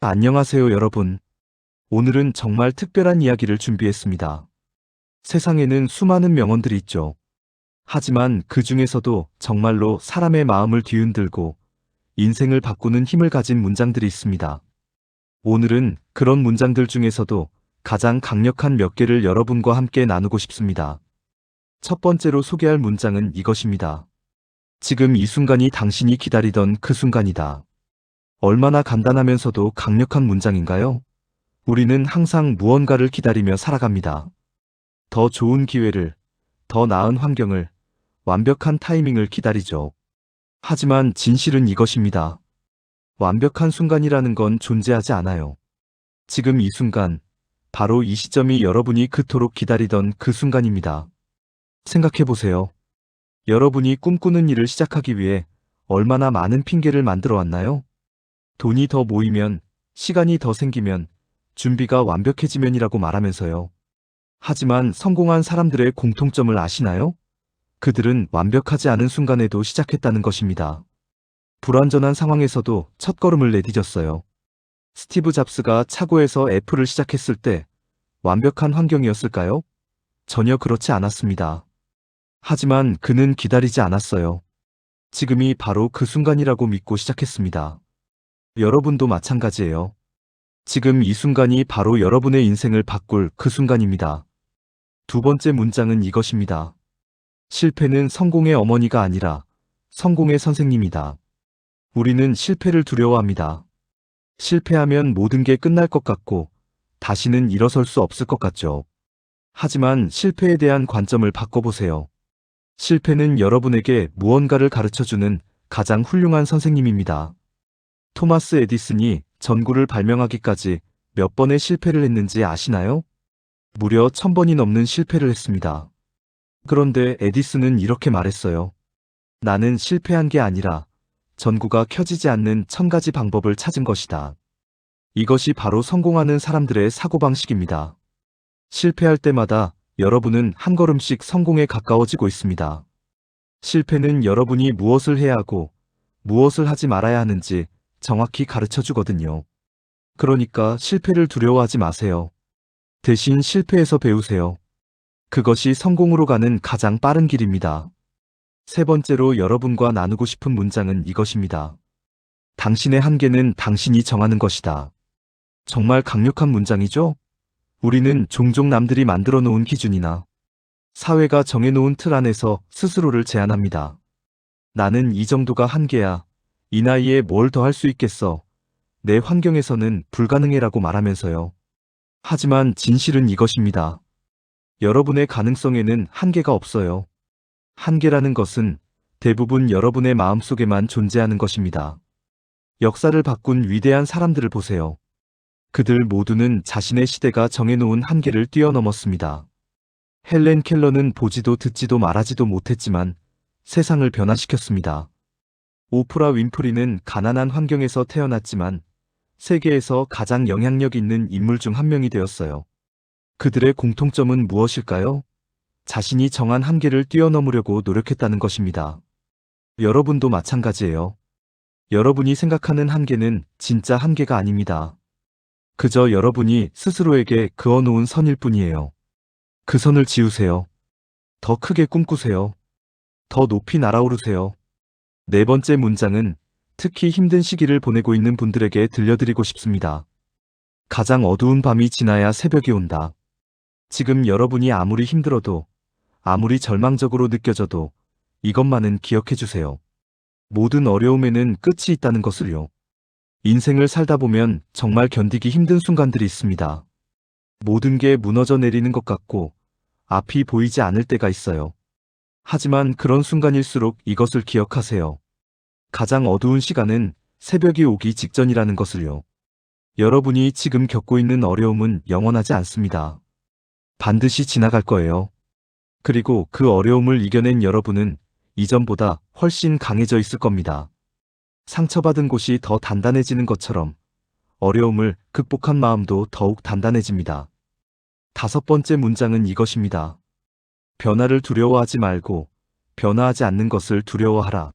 안녕하세요, 여러분. 오늘은 정말 특별한 이야기를 준비했습니다. 세상에는 수많은 명언들이 있죠. 하지만 그 중에서도 정말로 사람의 마음을 뒤흔들고 인생을 바꾸는 힘을 가진 문장들이 있습니다. 오늘은 그런 문장들 중에서도 가장 강력한 몇 개를 여러분과 함께 나누고 싶습니다. 첫 번째로 소개할 문장은 이것입니다. 지금 이 순간이 당신이 기다리던 그 순간이다. 얼마나 간단하면서도 강력한 문장인가요? 우리는 항상 무언가를 기다리며 살아갑니다. 더 좋은 기회를, 더 나은 환경을, 완벽한 타이밍을 기다리죠. 하지만 진실은 이것입니다. 완벽한 순간이라는 건 존재하지 않아요. 지금 이 순간, 바로 이 시점이 여러분이 그토록 기다리던 그 순간입니다. 생각해보세요. 여러분이 꿈꾸는 일을 시작하기 위해 얼마나 많은 핑계를 만들어 왔나요? 돈이 더 모이면, 시간이 더 생기면, 준비가 완벽해지면이라고 말하면서요. 하지만 성공한 사람들의 공통점을 아시나요? 그들은 완벽하지 않은 순간에도 시작했다는 것입니다. 불완전한 상황에서도 첫걸음을 내디뎠어요. 스티브 잡스가 차고에서 애플을 시작했을 때 완벽한 환경이었을까요? 전혀 그렇지 않았습니다. 하지만 그는 기다리지 않았어요. 지금이 바로 그 순간이라고 믿고 시작했습니다. 여러분도 마찬가지예요. 지금 이 순간이 바로 여러분의 인생을 바꿀 그 순간입니다. 두 번째 문장은 이것입니다. 실패는 성공의 어머니가 아니라 성공의 선생님이다. 우리는 실패를 두려워합니다. 실패하면 모든 게 끝날 것 같고 다시는 일어설 수 없을 것 같죠. 하지만 실패에 대한 관점을 바꿔보세요. 실패는 여러분에게 무언가를 가르쳐주는 가장 훌륭한 선생님입니다. 토마스 에디슨이 전구를 발명하기까지 몇 번의 실패를 했는지 아시나요? 무려 1000번이 넘는 실패를 했습니다. 그런데 에디슨은 이렇게 말했어요. 나는 실패한 게 아니라 전구가 켜지지 않는 1000가지 방법을 찾은 것이다. 이것이 바로 성공하는 사람들의 사고방식입니다. 실패할 때마다 여러분은 한 걸음씩 성공에 가까워지고 있습니다. 실패는 여러분이 무엇을 해야 하고 무엇을 하지 말아야 하는지 정확히 가르쳐 주거든요. 그러니까 실패를 두려워하지 마세요. 대신 실패에서 배우세요. 그것이 성공으로 가는 가장 빠른 길입니다. 세 번째로 여러분과 나누고 싶은 문장은 이것입니다. 당신의 한계는 당신이 정하는 것이다. 정말 강력한 문장이죠? 우리는 종종 남들이 만들어 놓은 기준이나 사회가 정해놓은 틀 안에서 스스로를 제한합니다. 나는 이 정도가 한계야. 이 나이에 뭘 더 할 수 있겠어. 내 환경에서는 불가능해라고 말하면서요. 하지만 진실은 이것입니다. 여러분의 가능성에는 한계가 없어요. 한계라는 것은 대부분 여러분의 마음속에만 존재하는 것입니다. 역사를 바꾼 위대한 사람들을 보세요. 그들 모두는 자신의 시대가 정해놓은 한계를 뛰어넘었습니다. 헬렌 켈러는 보지도 듣지도 말하지도 못했지만 세상을 변화시켰습니다. 오프라 윈프리는 가난한 환경에서 태어났지만 세계에서 가장 영향력 있는 인물 중 한 명이 되었어요. 그들의 공통점은 무엇일까요? 자신이 정한 한계를 뛰어넘으려고 노력했다는 것입니다. 여러분도 마찬가지예요. 여러분이 생각하는 한계는 진짜 한계가 아닙니다. 그저 여러분이 스스로에게 그어놓은 선일 뿐이에요. 그 선을 지우세요. 더 크게 꿈꾸세요. 더 높이 날아오르세요. 네 번째 문장은 특히 힘든 시기를 보내고 있는 분들에게 들려드리고 싶습니다. 가장 어두운 밤이 지나야 새벽이 온다. 지금 여러분이 아무리 힘들어도, 아무리 절망적으로 느껴져도 이것만은 기억해 주세요. 모든 어려움에는 끝이 있다는 것을요. 인생을 살다 보면 정말 견디기 힘든 순간들이 있습니다. 모든 게 무너져 내리는 것 같고 앞이 보이지 않을 때가 있어요. 하지만 그런 순간일수록 이것을 기억하세요. 가장 어두운 시간은 새벽이 오기 직전이라는 것을요. 여러분이 지금 겪고 있는 어려움은 영원하지 않습니다. 반드시 지나갈 거예요. 그리고 그 어려움을 이겨낸 여러분은 이전보다 훨씬 강해져 있을 겁니다. 상처받은 곳이 더 단단해지는 것처럼 어려움을 극복한 마음도 더욱 단단해집니다. 다섯 번째 문장은 이것입니다. 변화를 두려워하지 말고 변화하지 않는 것을 두려워하라.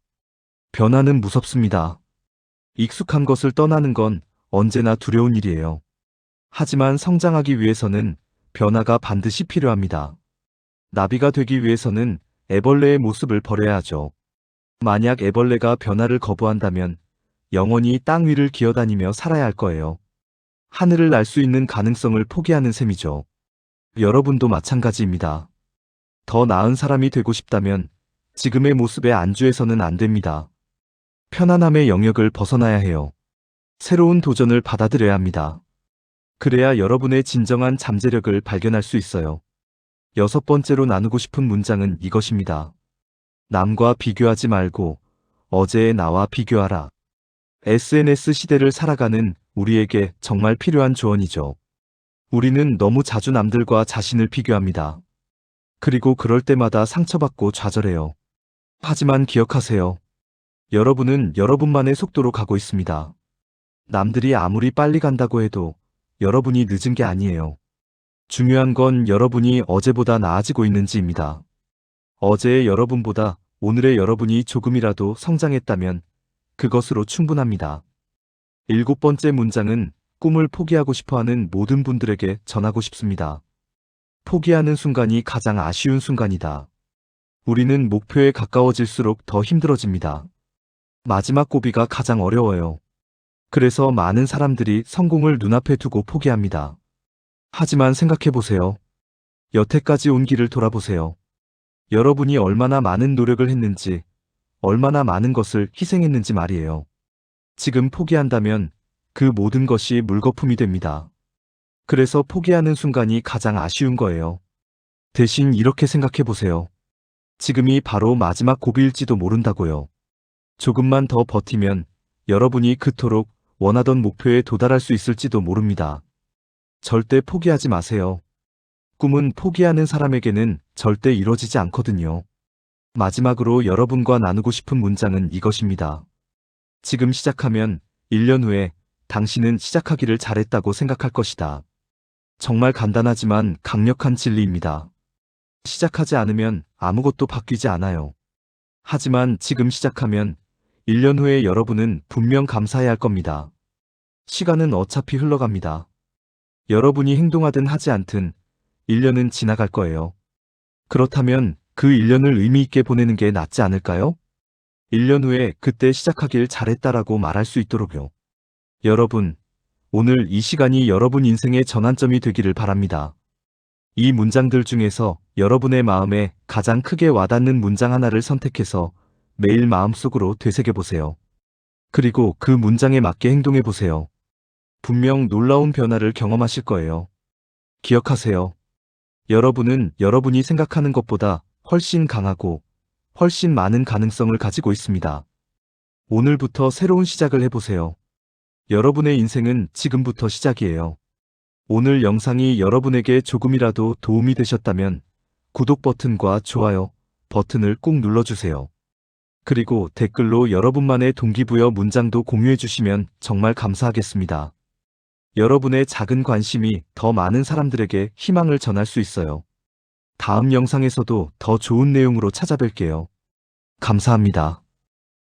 변화는 무섭습니다. 익숙한 것을 떠나는 건 언제나 두려운 일이에요. 하지만 성장하기 위해서는 변화가 반드시 필요합니다. 나비가 되기 위해서는 애벌레의 모습을 버려야 하죠. 만약 애벌레가 변화를 거부한다면 영원히 땅 위를 기어다니며 살아야 할 거예요. 하늘을 날 수 있는 가능성을 포기하는 셈이죠. 여러분도 마찬가지입니다. 더 나은 사람이 되고 싶다면 지금의 모습에 안주해서는 안 됩니다. 편안함의 영역을 벗어나야 해요. 새로운 도전을 받아들여야 합니다. 그래야 여러분의 진정한 잠재력을 발견할 수 있어요. 6번째로 나누고 싶은 문장은 이것입니다. 남과 비교하지 말고 어제의 나와 비교하라. SNS 시대를 살아가는 우리에게 정말 필요한 조언이죠. 우리는 너무 자주 남들과 자신을 비교합니다. 그리고 그럴 때마다 상처받고 좌절해요. 하지만 기억하세요. 여러분은 여러분만의 속도로 가고 있습니다. 남들이 아무리 빨리 간다고 해도 여러분이 늦은 게 아니에요. 중요한 건 여러분이 어제보다 나아지고 있는지입니다. 어제의 여러분보다 오늘의 여러분이 조금이라도 성장했다면 그것으로 충분합니다. 7번째 문장은 꿈을 포기하고 싶어하는 모든 분들에게 전하고 싶습니다. 포기하는 순간이 가장 아쉬운 순간이다. 우리는 목표에 가까워질수록 더 힘들어집니다. 마지막 고비가 가장 어려워요. 그래서 많은 사람들이 성공을 눈앞에 두고 포기합니다. 하지만 생각해보세요. 여태까지 온 길을 돌아보세요. 여러분이 얼마나 많은 노력을 했는지, 얼마나 많은 것을 희생했는지 말이에요. 지금 포기한다면 그 모든 것이 물거품이 됩니다. 그래서 포기하는 순간이 가장 아쉬운 거예요. 대신 이렇게 생각해보세요. 지금이 바로 마지막 고비일지도 모른다고요. 조금만 더 버티면 여러분이 그토록 원하던 목표에 도달할 수 있을지도 모릅니다. 절대 포기하지 마세요. 꿈은 포기하는 사람에게는 절대 이루어지지 않거든요. 마지막으로 여러분과 나누고 싶은 문장은 이것입니다. 지금 시작하면 1년 후에 당신은 시작하기를 잘했다고 생각할 것이다. 정말 간단하지만 강력한 진리입니다. 시작하지 않으면 아무것도 바뀌지 않아요. 하지만 지금 시작하면 1년 후에 여러분은 분명 감사해야 할 겁니다. 시간은 어차피 흘러갑니다. 여러분이 행동하든 하지 않든 1년은 지나갈 거예요. 그렇다면 그 1년을 의미 있게 보내는 게 낫지 않을까요? 1년 후에 그때 시작하길 잘했다라고 말할 수 있도록요. 여러분, 오늘 이 시간이 여러분 인생의 전환점이 되기를 바랍니다. 이 문장들 중에서 여러분의 마음에 가장 크게 와닿는 문장 하나를 선택해서 매일 마음속으로 되새겨보세요. 그리고 그 문장에 맞게 행동해보세요. 분명 놀라운 변화를 경험하실 거예요. 기억하세요. 여러분은 여러분이 생각하는 것보다 훨씬 강하고 훨씬 많은 가능성을 가지고 있습니다. 오늘부터 새로운 시작을 해보세요. 여러분의 인생은 지금부터 시작이에요. 오늘 영상이 여러분에게 조금이라도 도움이 되셨다면 구독 버튼과 좋아요 버튼을 꾹 눌러주세요. 그리고 댓글로 여러분만의 동기부여 문장도 공유해주시면 정말 감사하겠습니다. 여러분의 작은 관심이 더 많은 사람들에게 희망을 전할 수 있어요. 다음 영상에서도 더 좋은 내용으로 찾아뵐게요. 감사합니다.